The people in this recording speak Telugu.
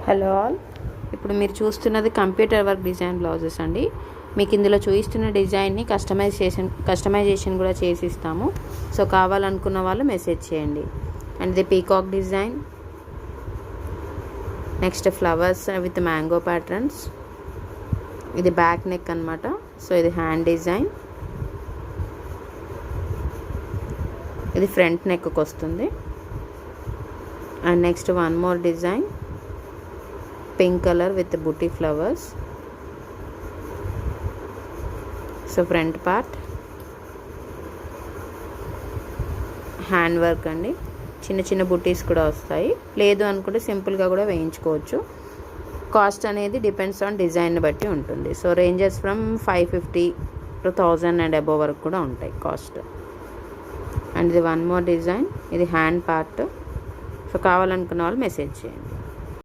Hello all. ఇప్పుడు మీరు చూస్తున్నది కంప్యూటర్ వర్క్ డిజైన్ బ్లౌజెస్ అండి. మీకు ఇందులో చూపిస్తున్న డిజైన్ని కస్టమైజేషన్ కూడా చేసి ఇస్తాము. సో కావాలనుకున్న వాళ్ళు మెసేజ్ చేయండి. అండ్ ఇది peacock design, next flowers with mango patterns. ఇది బ్యాక్ నెక్ అనమాట. సో ఇది హ్యాండ్ డిజైన్, ఇది ఫ్రంట్ నెక్కి వస్తుంది. And next one more design, pink colour with బుటీ flowers. So front part hand work అండి, చిన్న చిన్న బుటీస్ కూడా వస్తాయి. లేదు అనుకుంటే సింపుల్గా కూడా వేయించుకోవచ్చు. కాస్ట్ అనేది డిపెండ్స్ ఆన్ డిజైన్ని బట్టి ఉంటుంది. So ranges from 550 to 1000 and above వరకు కూడా ఉంటాయి కాస్ట్. అండ్ ఇది వన్ మోర్ డిజైన్, ఇది హ్యాండ్ పార్ట్. సో కావాలనుకున్న వాళ్ళు మెసేజ్ చేయండి.